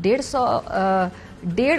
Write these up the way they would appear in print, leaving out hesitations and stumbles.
1.5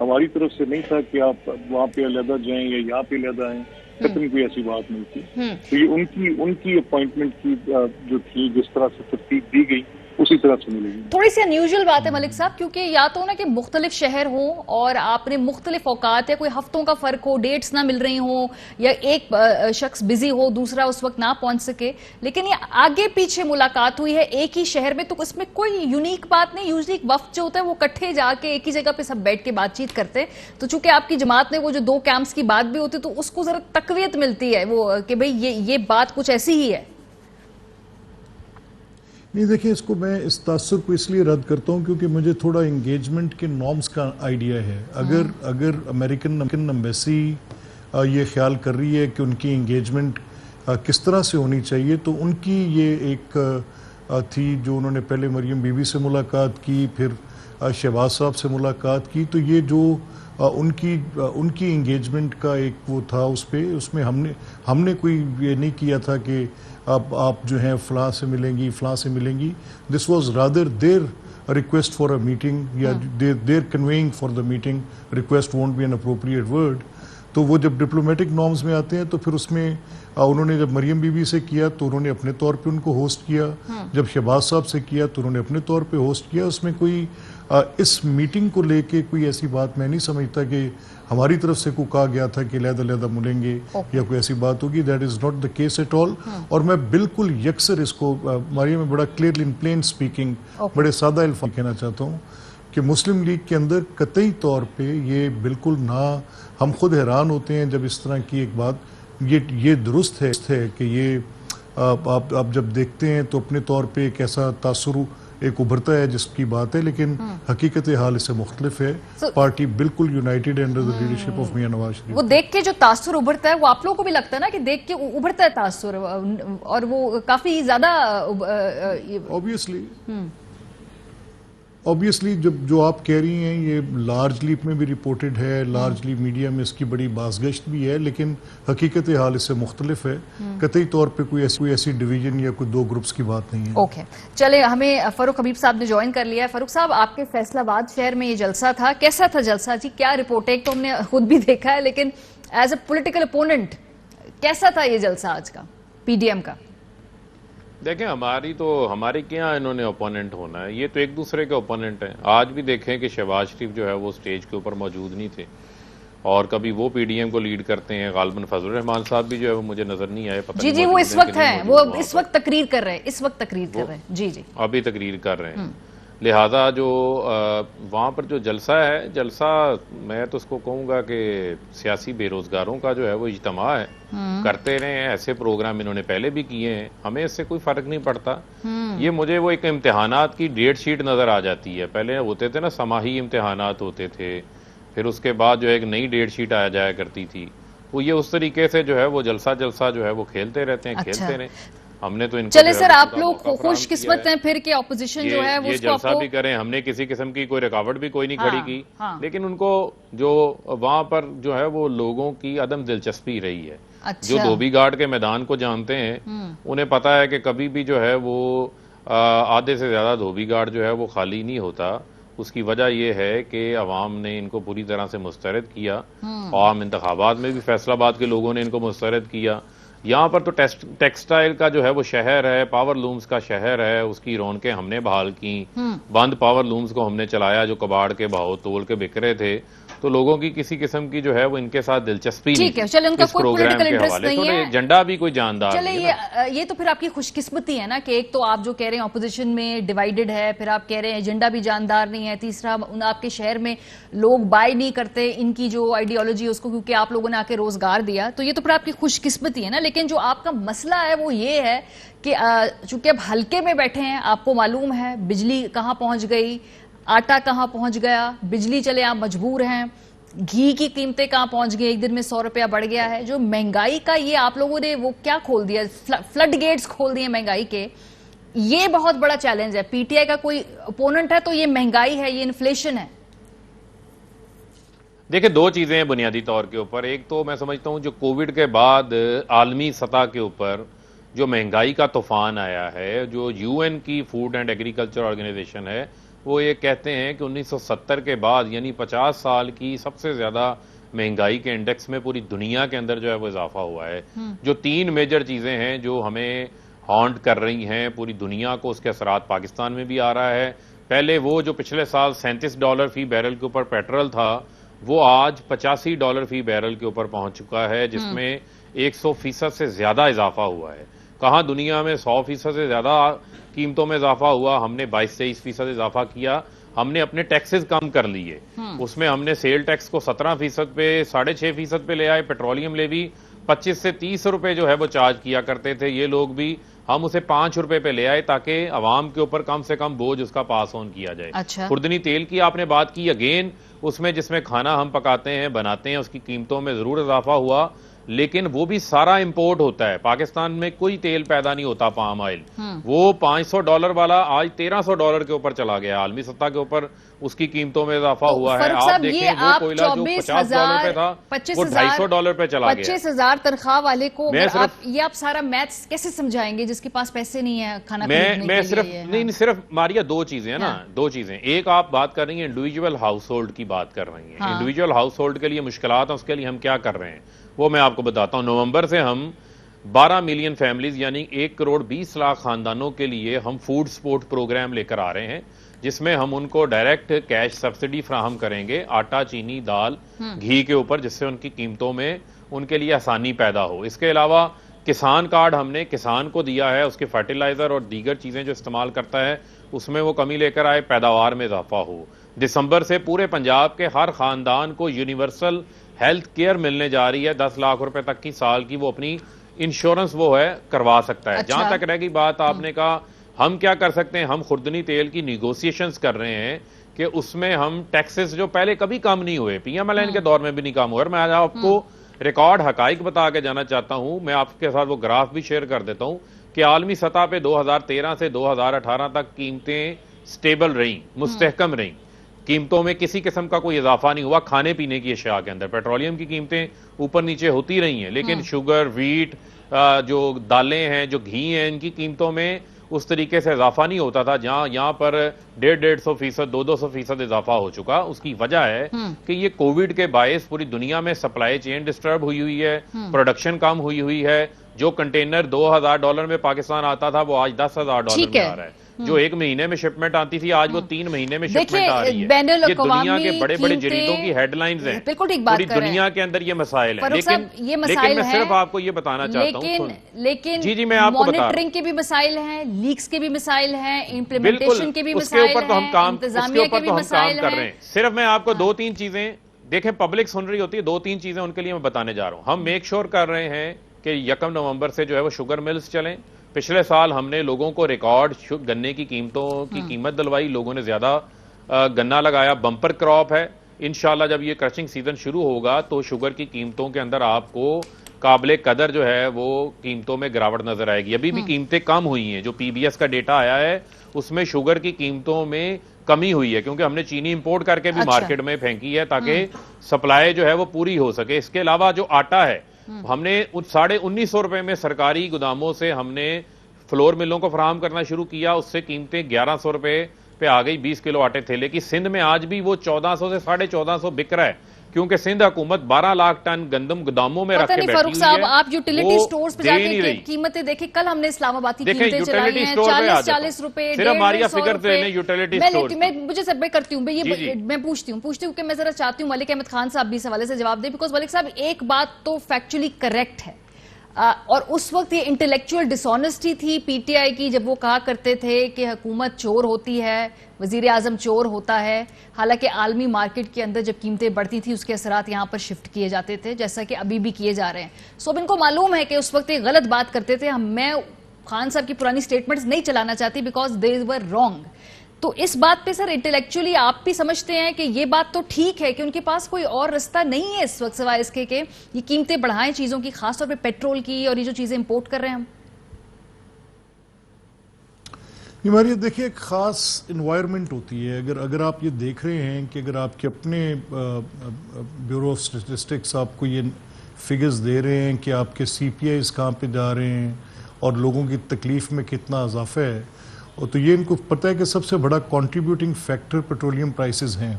ہماری طرف سے نہیں تھا کہ آپ وہاں پہ علیحدہ جائیں یا یہاں پہ علیحدہ آئیں، کتنی کوئی ایسی بات نہیں تھی. تو یہ ان کی اپوائنٹمنٹ کی جو تھی، جس طرح سے ترتیب دی گئی اسی طرح سے ملے گی. تھوڑی سی انیوژل بات ہے ملک صاحب، کیونکہ یا تو نا کہ مختلف شہر ہوں اور آپ نے مختلف اوقات یا کوئی ہفتوں کا فرق ہو، ڈیٹس نہ مل رہی ہوں، یا ایک شخص بزی ہو دوسرا اس وقت نہ پہنچ سکے، لیکن یہ آگے پیچھے ملاقات ہوئی ہے ایک ہی شہر میں، تو اس میں کوئی یونیک بات نہیں. یوزلی ایک وفد جو ہوتا ہے وہ کٹھے جا کے ایک ہی جگہ پہ سب بیٹھ کے بات چیت کرتے ہیں. تو چونکہ آپ کی جماعت نے وہ جو 2 کیمپس کی بات بھی ہوتی تو اس کو ذرا تقویت ملتی ہے وہ کہ بھئی یہ بات کچھ ایسی ہی ہے. نہیں دیکھیں، اس کو میں اس تاثر کو اس لیے رد کرتا ہوں کیونکہ مجھے تھوڑا انگیجمنٹ کے نارمز کا آئیڈیا ہے. اگر امریکن ایمبیسی یہ خیال کر رہی ہے کہ ان کی انگیجمنٹ کس طرح سے ہونی چاہیے، تو ان کی یہ ایک تھی جو انہوں نے پہلے مریم بی بی سے ملاقات کی، پھر شہباز صاحب سے ملاقات کی. تو یہ جو ان کی انگیجمنٹ کا ایک وہ تھا، اس میں ہم نے کوئی یہ نہیں کیا تھا کہ آپ جو ہیں فلاں سے ملیں گی فلاں سے ملیں گی. This was rather their request for a meeting, یا they're conveying for the meeting. Request won't be an appropriate word. تو وہ جب ڈپلومیٹک نارمز میں آتے ہیں تو پھر اس میں انہوں نے جب مریم بی بی سے کیا تو انہوں نے اپنے طور پہ ان کو ہوسٹ کیا، جب شہباز صاحب سے کیا تو انہوں نے اپنے طور پہ ہوسٹ کیا. اس میں کوئی اس میٹنگ کو لے کے کوئی ایسی بات میں نہیں سمجھتا کہ ہماری طرف سے کوئی کہا گیا تھا کہ علیحدہ ملیں گے یا کوئی ایسی بات ہوگی. That is not the case at all. اور میں بالکل یکسر اس کو مریم میں بڑا کلیئرلی ان پلین اسپیکنگ بڑے سادہ الفاظ کہنا چاہتا ہوں کہ مسلم لیگ کے اندر قطعی طور پہ یہ بالکل نہ، ہم خود حیران ہوتے ہیں جب اس طرح کی ایک بات، یہ درست ہے کہ یہ آپ جب دیکھتے ہیں تو اپنے طور پہ ایک ایسا تاثر ایک ابھرتا ہے جس کی بات ہے، لیکن حقیقت حال اس سے مختلف ہے. پارٹی بالکل United under the leadership of Mian Nawaz Sharif. وہ دیکھ کے جو تاثر ابھرتا ہے وہ آپ لوگوں کو بھی لگتا ہے نا کہ دیکھ کے ابھرتا ہے تاثر، اور وہ کافی زیادہ obviously جو آپ کہہ رہی ہیں یہ لارجلی میں بھی رپورٹڈ ہے، لارجلی میڈیا میں اس کی بڑی بازگشت بھی ہے، لیکن حقیقت حال اس سے مختلف ہے. قطعی طور پہ کوئی ایسی ڈویژن یا کوئی 2 گروپس کی بات نہیں ہے. اوکے، چلے ہمیں فاروق حبیب صاحب نے جوائن کر لیا ہے. فاروق صاحب، آپ کے فیصل آباد شہر میں یہ جلسہ تھا، کیسا تھا جلسہ جی؟ کیا رپورٹ ہے؟ ایک تو ہم نے خود بھی دیکھا ہے، لیکن ایز اے پولیٹیکل اپوننٹ کیسا تھا یہ جلسہ آج کا پی ڈی ایم کا؟ دیکھیں، ہمارے کیا انہوں نے اپوننٹ ہونا ہے، یہ تو ایک دوسرے کے اپوننٹ ہیں. آج بھی دیکھیں کہ شہباز شریف جو ہے وہ سٹیج کے اوپر موجود نہیں تھے، اور کبھی وہ پی ڈی ایم کو لیڈ کرتے ہیں. غالباً فضل الرحمان صاحب بھی جو ہے وہ مجھے نظر نہیں آئے، پتہ جی وہ اس وقت ہیں، وہ اس وقت تقریر کر رہے ہیں. جی ابھی تقریر کر رہے ہیں. لہذا جو وہاں پر جو جلسہ میں تو اس کو کہوں گا کہ سیاسی بے روزگاروں کا جو ہے وہ اجتماع ہے. کرتے رہے ہیں ایسے پروگرام، انہوں نے پہلے بھی کیے ہیں، ہمیں اس سے کوئی فرق نہیں پڑتا. یہ مجھے وہ ایک امتحانات کی ڈیٹ شیٹ نظر آ جاتی ہے. پہلے ہوتے تھے نا سماحی امتحانات ہوتے تھے، پھر اس کے بعد جو ہے ایک نئی ڈیٹ شیٹ آ جایا کرتی تھی. وہ یہ اس طریقے سے جو ہے وہ جلسہ جو ہے وہ کھیلتے رہتے ہیں، کھیلتے رہے. ہم نے تو ان کو، چلے سر آپ لوگ خوش قسمت ہیں پھر کہ اپوزیشن جو ہے وہ اس کو جلسہ بھی کریں. ہم نے کسی قسم کی کوئی رکاوٹ بھی کوئی نہیں کھڑی کی، لیکن ان کو جو وہاں پر جو ہے وہ لوگوں کی عدم دلچسپی رہی ہے. جو دھوبی گھاٹ کے میدان کو جانتے ہیں انہیں پتا ہے کہ کبھی بھی جو ہے وہ آدھے سے زیادہ دھوبی گھاٹ جو ہے وہ خالی نہیں ہوتا. اس کی وجہ یہ ہے کہ عوام نے ان کو پوری طرح سے مسترد کیا. عام انتخابات میں بھی فیصل آباد کے لوگوں نے ان کو مسترد کیا. یہاں پر تو ٹیکسٹائل کا جو ہے وہ شہر ہے، پاور لومز کا شہر ہے، اس کی رونقیں ہم نے بحال کی. بند پاور لومز کو ہم نے چلایا جو کباڑ کے بھاؤ تول کے بک رہے تھے. تو لوگوں کی کسی قسم کی جو ہے وہ ان کے ساتھ دلچسپی نہیں اس پروگرام کے حوالے سے. ایجنڈا بھی کوئی جاندار نہیں ہے. یہ تو پھر آپ کی خوش قسمتی ہے نا کہ ایک تو آپ جو کہہ رہے ہیں اپوزیشن میں ڈیوائیڈڈ ہے، پھر آپ کہہ رہے ہیں ایجنڈا بھی جاندار نہیں ہے، تیسرا آپ کے شہر میں لوگ بائی نہیں کرتے ان کی جو آئیڈیالوجی ہے اس کو، کیونکہ آپ لوگوں نے آ کے روزگار دیا. تو یہ تو پھر آپ کی خوش قسمتی ہے نا. لیکن جو آپ کا مسئلہ ہے وہ یہ ہے کہ چونکہ اب حلقے میں بیٹھے ہیں، آپ کو معلوم ہے بجلی کہاں پہنچ گئی، آٹا کہاں پہنچ گیا، بجلی چلے آپ مجبور ہیں، گھی کی قیمتیں کہاں پہنچ گئی، ایک دن میں 100 روپیہ بڑھ گیا ہے. جو مہنگائی کا یہ آپ لوگوں نے وہ کیا کھول دیا، فلڈ گیٹس کھول دیے مہنگائی کے. یہ بہت بڑا چیلنج ہے. پی ٹی آئی کا کوئی اپوننٹ ہے تو یہ مہنگائی ہے، یہ انفلیشن ہے. دیکھیں، 2 چیزیں ہیں بنیادی طور کے اوپر. ایک تو میں سمجھتا ہوں جو کووڈ کے بعد عالمی سطح کے اوپر جو مہنگائی کا طوفان آیا ہے، جو UN کی فوڈ اینڈ ایگریکلچر آرگنائزیشن ہے وہ یہ کہتے ہیں کہ 1970 کے بعد یعنی 50 سال کی سب سے زیادہ مہنگائی کے انڈیکس میں پوری دنیا کے اندر جو ہے وہ اضافہ ہوا ہے. جو 3 میجر چیزیں ہیں جو ہمیں ہانٹ کر رہی ہیں پوری دنیا کو, اس کے اثرات پاکستان میں بھی آ رہا ہے. پہلے وہ جو پچھلے سال $37 فی بیرل کے اوپر پیٹرول تھا, وہ آج $85 فی بیرل کے اوپر پہنچ چکا ہے, جس میں 100% سے زیادہ اضافہ ہوا ہے. کہاں دنیا میں 100% سے زیادہ قیمتوں میں اضافہ ہوا؟ ہم نے 22-23% اضافہ کیا. ہم نے اپنے ٹیکسز کم کر لیے, اس میں ہم نے سیل ٹیکس کو 17% پہ 6.5% پہ لے آئے. پیٹرولیم لیوی 25 سے 30 روپے جو ہے وہ چارج کیا کرتے تھے یہ لوگ بھی, ہم اسے 5 روپے پہ لے آئے تاکہ عوام کے اوپر کم سے کم بوجھ اس کا پاس آن کیا جائے. خوردنی تیل کی آپ نے بات کی, اگین اس میں جس میں کھانا ہم پکاتے ہیں بناتے ہیں اس کی قیمتوں میں ضرور اضافہ ہوا, لیکن وہ بھی سارا امپورٹ ہوتا ہے. پاکستان میں کوئی تیل پیدا نہیں ہوتا پام آئل. وہ $500 والا آج $1300 کے اوپر چلا گیا. عالمی سطح کے اوپر اس کی قیمتوں میں اضافہ ہوا ہے. آپ دیکھیں وہ کوئلہ جو $50 پہ تھا وہ $250 پہ چلا گیا. 25,000 تنخواہ والے کو یہ آپ سارا میتھس کیسے سمجھائیں گے جس کے پاس پیسے نہیں ہیں کھانا میں صرف ماریا 2 چیزیں ہیں نا, 2 چیزیں. ایک آپ بات کر رہی ہیں انڈیویجول ہاؤس ہولڈ کی بات کر رہی ہیں. انڈیویجول ہاؤس ہولڈ کے لیے مشکلات ہیں, اس کے لیے ہم کیا کر رہے ہیں وہ میں آپ کو بتاتا ہوں. نومبر سے ہم 12 ملین فیملیز یعنی 1 کروڑ 20 لاکھ خاندانوں کے لیے ہم فوڈ سپورٹ پروگرام لے کر آ رہے ہیں, جس میں ہم ان کو ڈائریکٹ کیش سبسڈی فراہم کریں گے آٹا, چینی, دال, گھی کے اوپر, جس سے ان کی قیمتوں میں ان کے لیے آسانی پیدا ہو. اس کے علاوہ کسان کارڈ ہم نے کسان کو دیا ہے, اس کے فرٹیلائزر اور دیگر چیزیں جو استعمال کرتا ہے اس میں وہ کمی لے کر آئے, پیداوار میں اضافہ ہو. دسمبر سے پورے پنجاب کے ہر خاندان کو یونیورسل ہیلتھ کیئر ملنے جا رہی ہے. 10 لاکھ روپے تک کی سال کی وہ اپنی انشورنس وہ ہے کروا سکتا ہے. جہاں تک رہ گئی بات آپ نے کہا ہم کیا کر سکتے ہیں, ہم خوردنی تیل کی نیگوسیشنز کر رہے ہیں کہ اس میں ہم ٹیکسز جو پہلے کبھی کم نہیں ہوئے, پی ایم ایل این کے دور میں بھی نہیں کم ہوئے, اور میں آج آپ کو ریکارڈ حقائق بتا کے جانا چاہتا ہوں. میں آپ کے ساتھ وہ گراف بھی شیئر کر دیتا ہوں کہ عالمی سطح پہ 2013 سے 2018 تک قیمتیں سٹیبل رہیں, مستحکم رہیں. قیمتوں میں کسی قسم کا کوئی اضافہ نہیں ہوا. کھانے پینے کی اشیاء کے اندر پیٹرولیم کی قیمتیں اوپر نیچے ہوتی رہی ہیں, لیکن شوگر, ویٹ, جو دالیں ہیں, جو گھی ہیں, ان کی قیمتوں میں اس طریقے سے اضافہ نہیں ہوتا تھا. جہاں یہاں پر 150%, 200% اضافہ ہو چکا. اس کی وجہ ہے کہ یہ کووڈ کے باعث پوری دنیا میں سپلائی چین ڈسٹرب ہوئی ہے, پروڈکشن کم ہوئی ہے. جو کنٹینر $2,000 میں پاکستان آتا تھا وہ آج $10,000 میں آ رہا ہے. جو 1 مہینے میں شپمنٹ آتی تھی آج وہ 3 مہینے میں شپمنٹ آ رہی ہے. یہ دنیا کے بڑے بڑے جریدوں کی ہیڈ لائنز ہیں, پوری دنیا کے اندر یہ مسائل ہیں. لیکن میں صرف آپ کو یہ بتانا چاہتا ہوں, لیکن جی میں آپ کو بتا مانیٹرنگ کے بھی مسائل ہیں, لیکس کے بھی مسائل ہیں, امپلیمنٹیشن کے بھی مسائل ہیں, انتظامیہ کے بھی مسائل ہیں. صرف میں آپ کو 2-3 چیزیں دیکھیں, پبلک سن رہی ہوتی ہے, 2-3 چیزیں ان کے لیے میں بتانے جا رہا ہوں. ہم میک شور کر رہے ہیں کہ 1 نومبر سے جو ہے وہ شوگر ملز چلیں. پچھلے سال ہم نے لوگوں کو ریکارڈ گنے کی قیمتوں کی قیمت دلوائی, لوگوں نے زیادہ گنا لگایا. بمپر کراپ ہے. انشاءاللہ جب یہ کرشنگ سیزن شروع ہوگا تو شوگر کی قیمتوں کے اندر آپ کو قابل قدر جو ہے وہ قیمتوں میں گراوٹ نظر آئے گی. ابھی بھی قیمتیں کم ہوئی ہیں. جو پی بی ایس کا ڈیٹا آیا ہے اس میں شوگر کی قیمتوں میں کمی ہوئی ہے, کیونکہ ہم نے چینی امپورٹ کر کے بھی مارکیٹ میں پھینکی ہے تاکہ سپلائی جو ہے وہ پوری ہو سکے. اس کے علاوہ جو آٹا ہے ہم نے 1950 روپے میں سرکاری گوداموں سے ہم نے فلور ملوں کو فراہم کرنا شروع کیا. اس سے قیمتیں 1100 روپے پہ آ گئی 20 کلو آٹے تھیلے کی. سندھ میں آج بھی وہ 1400 سے 1450 بک رہا ہے, کیونکہ سندھ حکومت 12 لاکھ ٹن گندم گوداموں میں رکھ کے بیٹھی ہوئی ہے. صاحب آپ یوٹیلیٹی سٹورز پہ جا کے قیمتیں دیکھیں. کل ہم نے اسلام آباد کی قیمتیں چلائی ہیں 40 روپے, صرف ہمارا فگر سے یوٹیلیٹی سٹورز. میں مجھے سب کرتی ہوں میں پوچھتی ہوں کہ میں ذرا چاہتی ہوں ملک احمد خان صاحب بھی اس حوالے سے جواب دیں, بیکاز ملک صاحب ایک بات تو فیکچولی کریکٹ ہے, اور اس وقت یہ انٹلیکچوئل ڈس آنیسٹی تھی پی ٹی آئی کی جب وہ کہا کرتے تھے کہ حکومت چور ہوتی ہے, وزیر اعظم چور ہوتا ہے. حالانکہ عالمی مارکیٹ کے اندر جب قیمتیں بڑھتی تھی اس کے اثرات یہاں پر شفٹ کیے جاتے تھے, جیسا کہ ابھی بھی کیے جا رہے ہیں. سو اب ان کو معلوم ہے کہ اس وقت ایک غلط بات کرتے تھے. میں خان صاحب کی پرانی سٹیٹمنٹس نہیں چلانا چاہتی بیکاز دے ور رانگ. تو اس بات پہ سر انٹلیکچولی آپ بھی سمجھتے ہیں کہ یہ بات تو ٹھیک ہے کہ ان کے پاس کوئی اور رستہ نہیں ہے اس وقت سوائے اس کے کہ یہ قیمتیں بڑھائیں چیزوں کی, خاص طور پہ پیٹرول کی اور یہ جو چیزیں امپورٹ کر رہے ہیں ہم. ہماری دیکھیں ایک خاص انوائرمنٹ ہوتی ہے. اگر آپ یہ دیکھ رہے ہیں کہ اگر آپ کے اپنے بیورو آف اسٹیٹسٹکس آپ کو یہ فگرز دے رہے ہیں کہ آپ کے سی پی آئیز کہاں پہ جا رہے ہیں اور لوگوں کی تکلیف میں کتنا اضافہ ہے, تو یہ ان کو پتہ ہے کہ سب سے بڑا کنٹریبیوٹنگ فیکٹر پیٹرولیم پرائسز ہیں.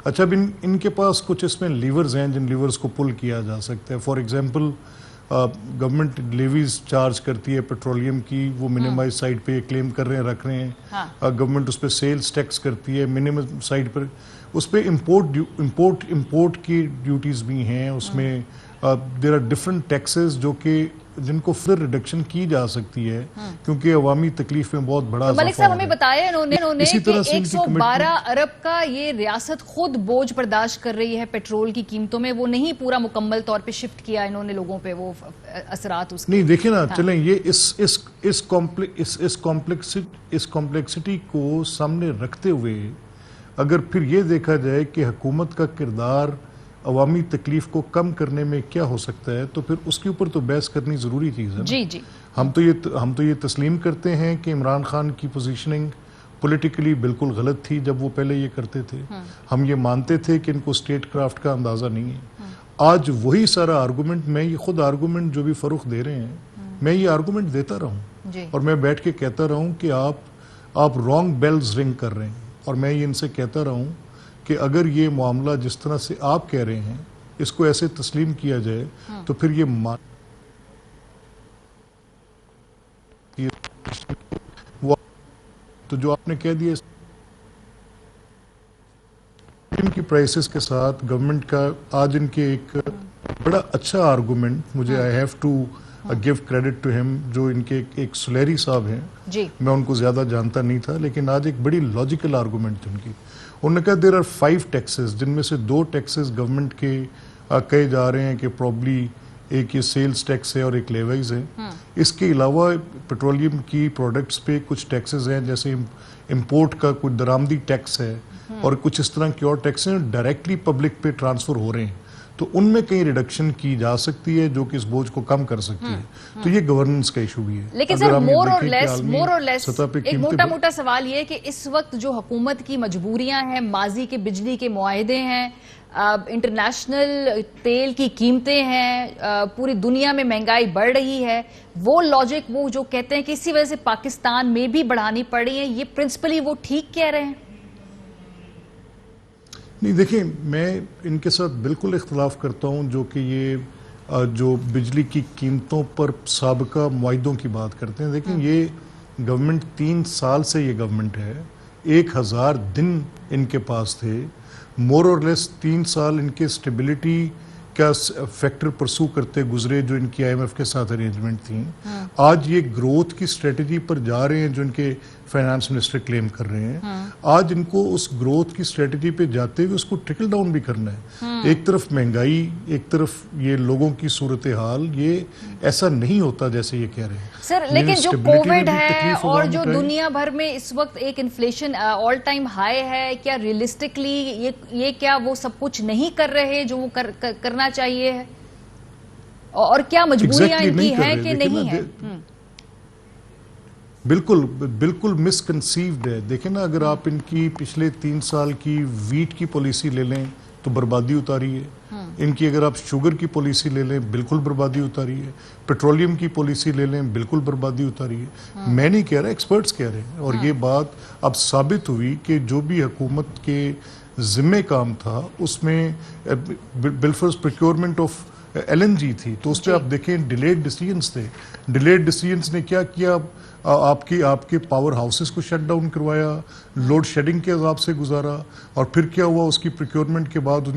اچھا اب ان کے پاس کچھ اس میں لیورز ہیں جن لیورز کو پل کیا جا سکتا ہے. For example government levies charge کرتی ہے پیٹرولیم کی, وہ منیمائز سائٹ پہ کلیم کر رہے ہیں, رکھ رہے ہیں. گورنمنٹ اس پہ سیلز ٹیکس کرتی ہے منیمم سائٹ پر. اس پہ امپورٹ کی ڈیوٹیز بھی ہیں. اس میں دیر آر ڈفرنٹ ٹیکسز جو کہ جن کو فردر ریڈکشن کی جا سکتی ہے کیونکہ عوامی تکلیف میں بہت بڑا اضافہ ملک صاحب ہمیں بتایا انہوں نے اسی کہ طرح سے 112 ارب کا یہ ریاست خود بوجھ برداشت کر رہی ہے پیٹرول کی قیمتوں میں, وہ نہیں پورا مکمل طور پہ شفٹ کیا انہوں نے لوگوں پہ وہ اثرات اس نہیں. دیکھیں نا, چلیں یہ اس کمپلیکسٹی کو سامنے رکھتے ہوئے اگر پھر یہ دیکھا جائے کہ حکومت کا کردار عوامی تکلیف کو کم کرنے میں کیا ہو سکتا ہے تو پھر اس کے اوپر تو بحث کرنی ضروری چیز ہے. جی ہم تو یہ تسلیم کرتے ہیں کہ عمران خان کی پوزیشننگ پولیٹیکلی بالکل غلط تھی جب وہ پہلے یہ کرتے تھے. ہم یہ مانتے تھے کہ ان کو اسٹیٹ کرافٹ کا اندازہ نہیں ہے. آج وہی سارا آرگومنٹ, میں یہ خود آرگومنٹ جو بھی فروخت دے رہے ہیں میں یہ آرگومنٹ دیتا رہوں اور میں بیٹھ کے کہتا رہوں کہ آپ رانگ بیلز رنگ کر رہے ہیں. اور میں یہ ان سے کہتا رہوں کہ اگر یہ معاملہ جس طرح سے آپ کہہ رہے ہیں اس کو ایسے تسلیم کیا جائے تو پھر یہ تو جو آپ نے کہہ دیا ان کی پرائسز کے ساتھ گورنمنٹ کا آج ان کے ایک بڑا اچھا آرگومنٹ, مجھے I have to give credit to him, جو ان کے ایک سلیری صاحب ہیں, میں ان کو زیادہ جانتا نہیں تھا لیکن آج ایک بڑی لاجیکل آرگومنٹ تھی ان کی. انہوں نے کہا دیر آر 5 ٹیکسز جن میں سے 2 ٹیکسز گورنمنٹ کے کہے جا رہے ہیں کہ پروبلی ایک یہ سیلز ٹیکس ہے اور ایک لیویز ہے. اس کے علاوہ پیٹرولیم کی پروڈکٹس پہ کچھ ٹیکسز ہیں جیسے امپورٹ کا کوئی درآمدی ٹیکس ہے اور کچھ اس طرح کی اور ٹیکس ہیں ڈائریکٹلی پبلک پہ ٹرانسفر ہو رہے ہیں. تو ان میں کہیں ریڈکشن کی جا سکتی ہے جو کہ اس بوجھ کو کم کر سکتی ہے. تو یہ گورننس کا ایشو بھی ہے. لیکن سر مور اور لیس ایک موٹا سوال یہ ہے کہ اس وقت جو حکومت کی مجبوریاں ہیں, ماضی کے بجلی کے معاہدے ہیں, انٹرنیشنل تیل کی قیمتیں ہیں, پوری دنیا میں مہنگائی بڑھ رہی ہے, وہ لاجک وہ جو کہتے ہیں کہ اسی وجہ سے پاکستان میں بھی بڑھانی پڑ رہی ہے, یہ پرنسپلی وہ ٹھیک کہہ رہے ہیں؟ نہیں دیکھیں, میں ان کے ساتھ بالکل اختلاف کرتا ہوں جو کہ یہ جو بجلی کی قیمتوں پر سابقہ معاہدوں کی بات کرتے ہیں. دیکھیں یہ گورنمنٹ 3 سال سے یہ گورنمنٹ ہے, 1000 دن ان کے پاس تھے, مور اور لیس 3 سال ان کے اسٹیبلٹی کا فیکٹر پرسو کرتے گزرے جو ان کی آئی ایم ایف کے ساتھ ارینجمنٹ تھیں. آج یہ گروتھ کی اسٹریٹجی پر جا رہے ہیں جو ان کے فائنانس منسٹر کلیم کر رہے ہیں. آج ان کو اس گروتھ کی اسٹریٹجی پہ جاتے ہوئے اس کو ٹرکل ڈاؤن بھی کرنا ہے. ایک طرف مہنگائی, ایک طرف یہ لوگوں کی صورتحال, یہ ایسا نہیں ہوتا جیسے یہ کہہ رہے ہیں سر. لیکن جو کووڈ ہے اور جو دنیا بھر میں اس وقت ایک انفلیشن آل ٹائم ہائی ہے, کیا ریئلسٹکلی یہ کیا وہ سب کچھ نہیں کر رہے جو وہ کرنا چاہیے ہے, اور کیا مجبوریاں ان کی ہیں کہ نہیں ہیں؟ بالکل مس کنسیوڈ ہے. دیکھیں نا, اگر آپ ان کی پچھلے 3 سال کی ویٹ کی پالیسی لے لیں تو بربادی اتاری ہے. ان کی اگر آپ شوگر کی پالیسی لے لیں بالکل بربادی اتاری ہے. پیٹرولیم کی پالیسی لے لیں بالکل بربادی اتاری ہے. میں نہیں کہہ رہا, ایکسپرٹس کہہ رہے ہیں. اور یہ بات اب ثابت ہوئی کہ جو بھی حکومت کے ذمہ کام تھا اس میں بالفرض پریکیورمنٹ آف LNG تھی, تو اس پہ آپ دیکھیں ڈیلیڈ ڈیسیجنز تھے. ڈیلیڈ ڈیسیجنز نے کیا کیا, آپ کے پاور ہاؤسز کو شٹ ڈاؤن کروایا, لوڈ شیڈنگ کے عذاب سے گزارا, اور پھر کیا ہوا, اس کی پریکیورمنٹ کے بعد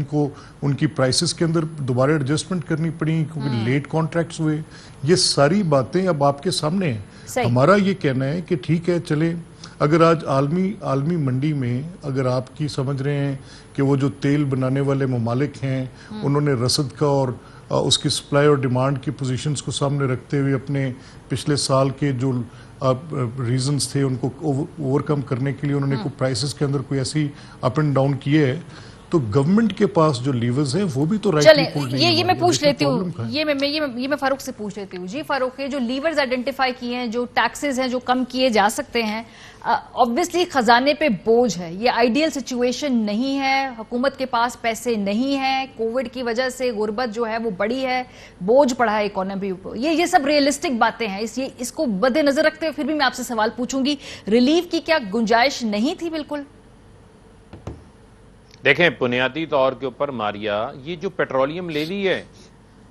ان کی پرائسز کے اندر دوبارہ ایڈجسٹمنٹ کرنی پڑی کیونکہ لیٹ کانٹریکٹس ہوئے. یہ ساری باتیں اب آپ کے سامنے ہیں. ہمارا یہ کہنا ہے کہ ٹھیک ہے چلیں, اگر آج عالمی منڈی میں اگر آپ کی سمجھ رہے ہیں کہ وہ جو تیل بنانے والے ممالک ہیں انہوں نے رسد کا اور اس کی سپلائی اور ڈیمانڈ کی پوزیشنز کو سامنے رکھتے ہوئے اپنے پچھلے سال کے جو ریزنز تھے ان کو اوور کم کرنے کے لیے انہوں نے کوئی پرائسز کے اندر کوئی ایسی اپ اینڈ ڈاؤن کیے ہے, تو گورنمنٹ کے پاس جو لیورز ہیں وہ بھی تو چلیں یہ میں پوچھ لیتی ہوں، یہ میں فاروق سے پوچھ لیتی ہوں. جی فاروق، یہ جو لیورز آئیڈینٹیفائی کیے ہیں، جو ٹیکسز ہیں جو کم کیے جا سکتے ہیں، obviously خزانے پہ بوجھ ہے، یہ آئیڈیل سچویشن نہیں ہے، حکومت کے پاس پیسے نہیں ہیں، کووڈ کی وجہ سے غربت جو ہے وہ بڑی ہے، بوجھ پڑا ہے اکانومی پر، یہ سب ریئلسٹک باتیں ہیں. اس کو مد نظر رکھتے ہوئے پھر بھی میں آپ سے سوال پوچھوں گی، ریلیف کی کیا گنجائش نہیں تھی؟ بالکل. دیکھیں بنیادی طور کے اوپر ماریا، یہ جو پیٹرولیم لیوی ہے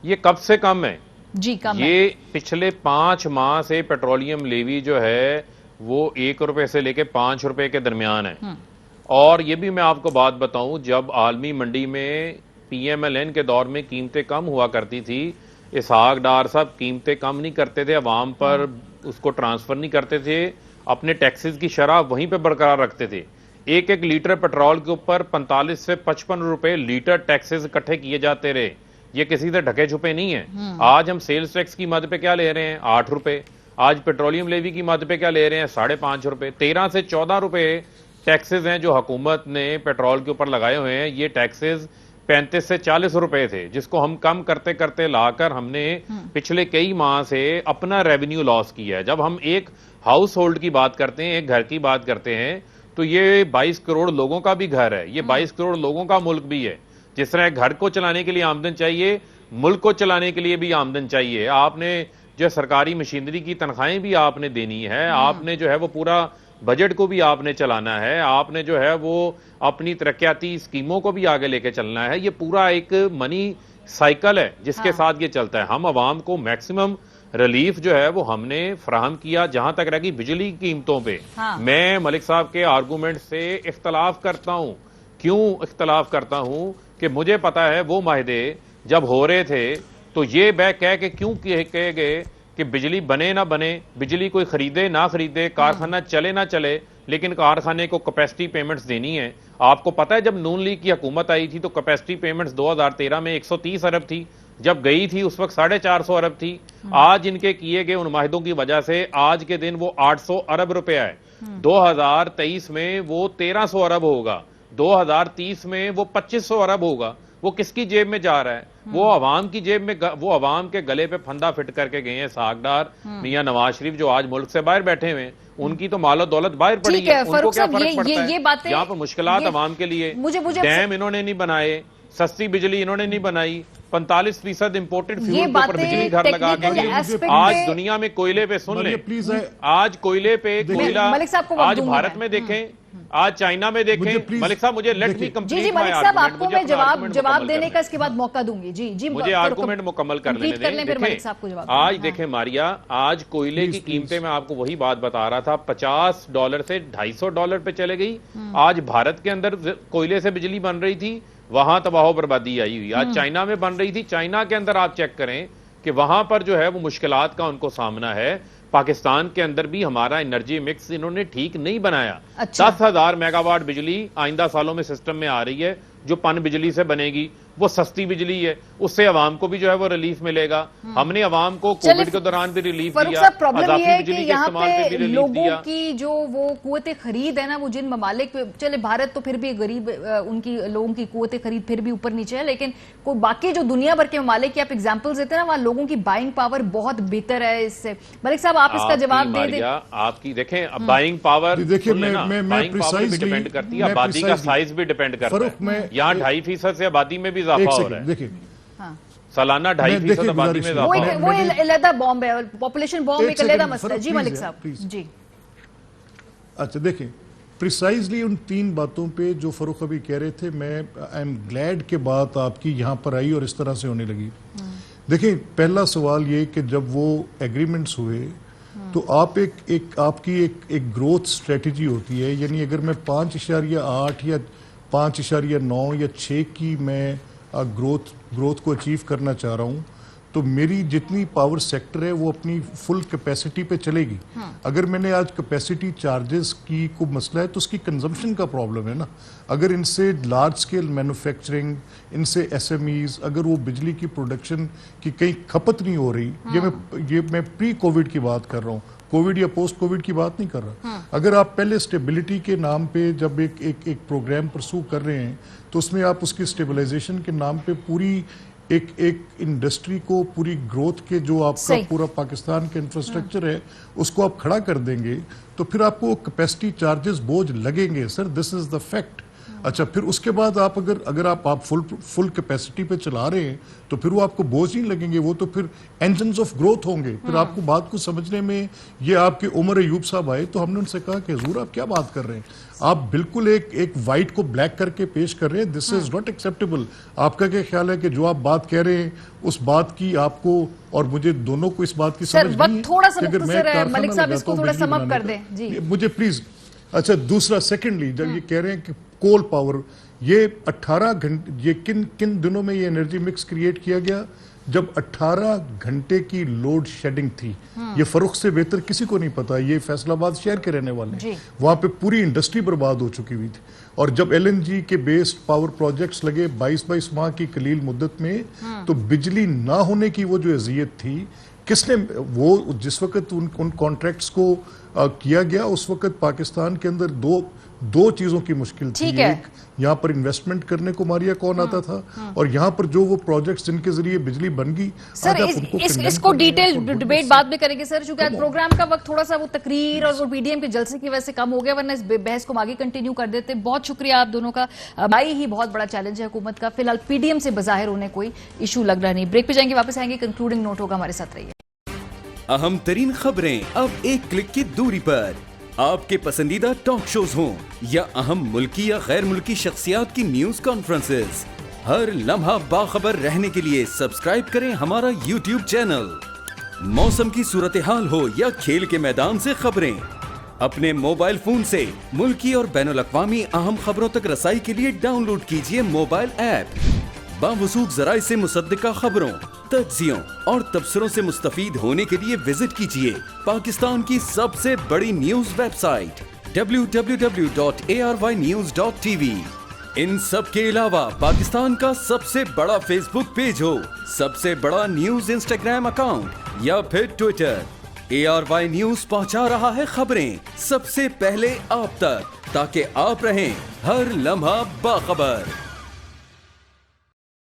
یہ کب سے کم ہے؟ جی کم ہے. یہ پچھلے 5 ماہ سے پیٹرولیم لیوی جو ہے وہ 1 روپے سے لے کے 5 روپے کے درمیان ہے. اور یہ بھی میں آپ کو بات بتاؤں، جب عالمی منڈی میں PMLN کے دور میں قیمتیں کم ہوا کرتی تھی، اسحاق ڈار صاحب قیمتیں کم نہیں کرتے تھے، عوام پر اس کو ٹرانسفر نہیں کرتے تھے، اپنے ٹیکسز کی شرح وہیں پہ برقرار رکھتے تھے. ایک لیٹر پیٹرول کے اوپر 45 سے 55 روپے لیٹر ٹیکسز اکٹھے کیے جاتے رہے. یہ کسی سے ڈھکے چھپے نہیں ہیں. آج ہم سیلز ٹیکس کی مد پہ کیا لے رہے ہیں؟ 8 روپے. آج پیٹرولیم لیوی کی مد پہ کیا لے رہے ہیں؟ 5.5 روپے. 13 سے 14 روپے ٹیکسز ہیں جو حکومت نے پیٹرول کے اوپر لگائے ہوئے ہیں. یہ ٹیکسز 35 سے 40 روپے تھے، جس کو ہم کم کرتے کرتے لا کر ہم نے پچھلے کئی ماہ سے اپنا ریونیو لاس کیا ہے. جب ہم ایک ہاؤس ہولڈ کی بات کرتے ہیں، ایک گھر کی بات کرتے ہیں، تو یہ 22 کروڑ لوگوں کا بھی گھر ہے، یہ 22 کروڑ لوگوں کا ملک بھی ہے. جس طرح گھر کو چلانے کے لیے آمدن چاہیے، ملک کو چلانے کے لیے بھی آمدن چاہیے. آپ نے جو سرکاری مشینری کی تنخواہیں بھی آپ نے دینی ہے، آپ نے جو ہے وہ پورا بجٹ کو بھی آپ نے چلانا ہے، آپ نے جو ہے وہ اپنی ترقیاتی اسکیموں کو بھی آگے لے کے چلنا ہے. یہ پورا ایک منی سائیکل ہے جس کے ساتھ یہ چلتا ہے. ہم عوام کو میکسیمم ریلیف جو ہے وہ ہم نے فراہم کیا. جہاں تک رہ گئی بجلی کی قیمتوں پہ، میں ملک صاحب کے آرگومنٹ سے اختلاف کرتا ہوں. کیوں اختلاف کرتا ہوں؟ کہ مجھے پتا ہے وہ معاہدے جب ہو رہے تھے تو یہ کہہ کے کیوں کہے گئے کہ بجلی بنے نہ بنے، بجلی کوئی خریدے نہ خریدے، کارخانہ چلے نہ چلے، لیکن کارخانے کو کیپیسٹی پیمنٹس دینی ہے. آپ کو پتا ہے جب نون لیگ کی حکومت آئی تھی تو کیپیسٹی پیمنٹس 2013 میں 130 ارب تھی، جب گئی تھی اس وقت 450 ارب تھی. آج ان کے کیے گئے ان معاہدوں کی وجہ سے آج کے دن وہ 800 ارب روپے ہے. 2023 میں وہ 1300 ارب ہوگا، 2030 میں وہ 2500 ارب ہوگا. وہ کس کی جیب میں جا رہا ہے؟ وہ عوام کی جیب میں، وہ عوام کے گلے پہ پھندا فٹ کر کے گئے ہیں اسحاق ڈار، میاں نواز شریف جو آج ملک سے باہر بیٹھے ہوئے ہیں. ان کی تو مال و دولت باہر پڑی ہے، ان کو کیا فرق پڑتا ہے؟ یہاں پر مشکلات عوام کے لیے، ڈیم انہوں نے نہیں بنائے، سستی بجلی انہوں نے نہیں بنائی، 45% امپورٹڈ فیول کے اوپر بجلی گھر لگا کے. آج دنیا میں کوئلے پہ سن لیں، آج کوئلے پہ کوئلہ، آج بھارت میں دیکھیں، آج چائنا میں دیکھیں. ملک صاحب مجھے لیٹ می کمپلیٹ. جی ملک صاحب آپ کو میں جواب دینے کا اس کے بعد موقع دوں گی. جی مجھے آرگومنٹ مکمل کر لینے دیں. آج دیکھیں ماریا، آج کوئلے کی قیمتیں میں آپ کو وہی بات بتا رہا تھا، $50 سے $250 پہ چلے گئی. آج بھارت کے اندر کوئلے سے بجلی بن رہی تھی، وہاں تباہ و بربادی آئی ہوئی. آج چائنا میں بن رہی تھی، چائنا کے اندر آپ چیک کریں کہ وہاں پر جو ہے وہ مشکلات کا ان کو سامنا ہے. پاکستان کے اندر بھی ہمارا انرجی مکس انہوں نے ٹھیک نہیں بنایا. 10,000 میگا واٹ بجلی آئندہ سالوں میں سسٹم میں آ رہی ہے جو پن بجلی سے بنے گی. وہ سستی بجلی ہے، اس سے عوام کو بھی جو ہے وہ ریلیف ملے گا. ہم نے عوام کو کووڈ کے دوران بھی ریلیف دیا، اضافی بجلی کے استعمال پہ بھی ریلیف دیا. لوگوں کی جو وہ قوت خرید ہے نا، وہ جن ممالک پہ، چلے بھارت تو پھر بھی غریب، ان کی لوگوں کی قوت خرید پھر بھی اوپر نیچے ہے، لیکن کوئی باقی جو دنیا بھر کے ممالک کی آپ ایگزامپلز دیتے ہیں نا، وہاں لوگوں کی بائنگ پاور بہت بہتر ہے. اس سے ملک صاحب آپ اس کا جواب دے دیں. آپ کی دیکھیں بائنگ پاور ڈیپینڈ کرتی ہے، آبادی کا سائز بھی ڈیپینڈ کرتا ہے. یہاں 2.5% سے آبادی میں بھی اضافہ ہو رہا ہے. سالانہ 2.5% آبادی میں اضافہ ہو رہا ہے. وہ علیحدہ بومب ہے، پاپولیشن بومب ایک علیحدہ مسئلہ ہے. جی ملک صاحب. جی اچھا دیکھیں پریسائزلی ان 3 باتوں پہ جو فاروق ابھی کہہ رہے تھے، میں آئی ایم گلیڈ کہ بات آپ کی یہاں پر آئی اور اس طرح سے ہونے لگی. دیکھیں پہلا سوال یہ کہ جب وہ ایگریمنٹس ہوئے تو آپ آپ کی ایک گروتھ اسٹریٹجی ہوتی ہے. یعنی اگر میں 5.8 یا 5.9 یا 6 کی میں گروتھ کو اچیو کرنا چاہ رہا ہوں تو میری جتنی پاور سیکٹر ہے وہ اپنی فل کیپیسٹی پہ چلے گی. اگر میں نے آج کیپیسٹی چارجز کی کو مسئلہ ہے تو اس کی کنزمپشن کا پرابلم ہے نا. اگر ان سے لارج سکیل مینوفیکچرنگ, ان سے ایس ایم ایز, اگر وہ بجلی کی پروڈکشن کی کہیں کھپت نہیں ہو رہی, یہ میں پری کووڈ کی بات کر رہا ہوں, کووڈ یا پوسٹ کووڈ کی بات نہیں کر رہا. اگر آپ پہلے اسٹیبلٹی کے نام پہ جب ایک پروگرام پرسو کر رہے ہیں تو اس میں آپ اس کی اسٹیبلائزیشن کے نام پہ پوری ایک انڈسٹری کو, پوری گروتھ کے جو آپ کا پورا پاکستان کا انفراسٹرکچر ہے اس کو آپ کھڑا کر دیں گے تو پھر آپ کو کیپیسٹی چارجز بوجھ لگیں گے سر. دس از دا فیکٹ. اچھا, پھر اس کے بعد آپ اگر آپ فل کیپیسٹی پہ چلا رہے ہیں تو پھر وہ آپ کو بوجھ نہیں لگیں گے, وہ تو پھر انجنز آف گروتھ ہوں گے. پھر آپ کو بات کو سمجھنے میں, یہ آپ کے عمر ایوب صاحب آئے تو ہم نے ان سے کہا کہ حضور آپ کیا بات کر رہے ہیں, آپ بالکل ایک وائٹ کو بلیک کر کے پیش کر رہے ہیں. دس از ناٹ ایکسیپٹیبل. آپ کا کیا خیال ہے کہ جو آپ بات کہہ رہے ہیں اس بات کی آپ کو اور مجھے دونوں کو اس بات کی سمجھ نہیں ہے؟ تھوڑا سا مختصر ہے ملک صاحب, اس کو تھوڑا سم اپ کر دیں جی مجھے پلیز. اچھا, دوسرا سیکنڈلی جب یہ کہہ رہے ہیں کہ کول پاور, یہ 18 گھنٹے, یہ کن دنوں میں یہ انرجی مکس کریٹ کیا گیا جب 18 گھنٹے کی لوڈ شیڈنگ تھی. یہ فروخ سے بہتر کسی کو نہیں پتا, یہ فیصل آباد شہر کے رہنے والے, وہاں پہ پوری انڈسٹری برباد ہو چکی ہوئی تھی. اور جب ایل این جی کے بیسڈ پاور پروجیکٹس لگے 22 ماہ کی قلیل مدت میں, تو بجلی نہ ہونے کی وہ جو اذیت تھی, کس نے وہ جس وقت ان کانٹریکٹس کو کیا گیا اس وقت پاکستان کے اندر دو چیزوں کی مشکل تھی. ایک یہاں پر انویسٹمنٹ کرنے کو ماریا کون آتا تھا, اور یہاں پر جو وہ پروجیکٹس جن کے ذریعے بجلی بن گئی. سر اس کو ڈیٹیل ڈیبیٹ بعد میں کریں گے سر, چونکہ آج پروگرام کا وقت تھوڑا سا وہ تقریر اور وہ پی ڈی ایم کے جلسے کی وجہ سے کم ہو گیا, ورنہ اس بحث کو آگے کنٹینیو کر دیتے. بہت شکریہ آپ دونوں کا. بھائی ہی بہت بڑا چیلنج ہے حکومت کا, فی الحال پی ڈی ایم سے بظاہر انہیں کوئی ایشو لگ رہا نہیں. بریک پہ جائیں گے, واپس آئیں گے, کنکلوڈنگ نوٹ ہوگا, ہمارے ساتھ رہیے. اہم ترین خبریں اب ایک کلک کی دوری پر. آپ کے پسندیدہ ٹاک شوز ہوں یا اہم ملکی یا غیر ملکی شخصیات کی نیوز کانفرنسز, ہر لمحہ باخبر رہنے کے لیے سبسکرائب کریں ہمارا یوٹیوب چینل. موسم کی صورتحال ہو یا کھیل کے میدان سے خبریں, اپنے موبائل فون سے ملکی اور بین الاقوامی اہم خبروں تک رسائی کے لیے ڈاؤن لوڈ کیجیے موبائل ایپ. باوثوق ذرائع سے مصدقہ خبروں, تجزیوں اور تبصروں سے مستفید ہونے کے لیے وزٹ کیجیے پاکستان کی سب سے بڑی نیوز ویب سائٹ www.arYnews.tv. ان سب کے علاوہ پاکستان کا سب سے بڑا فیس بک پیج ہو, سب سے بڑا نیوز انسٹاگرام اکاؤنٹ یا پھر ٹویٹر, ARY نیوز پہنچا رہا ہے خبریں سب سے پہلے آپ تک, تاکہ آپ رہیں ہر لمحہ باخبر.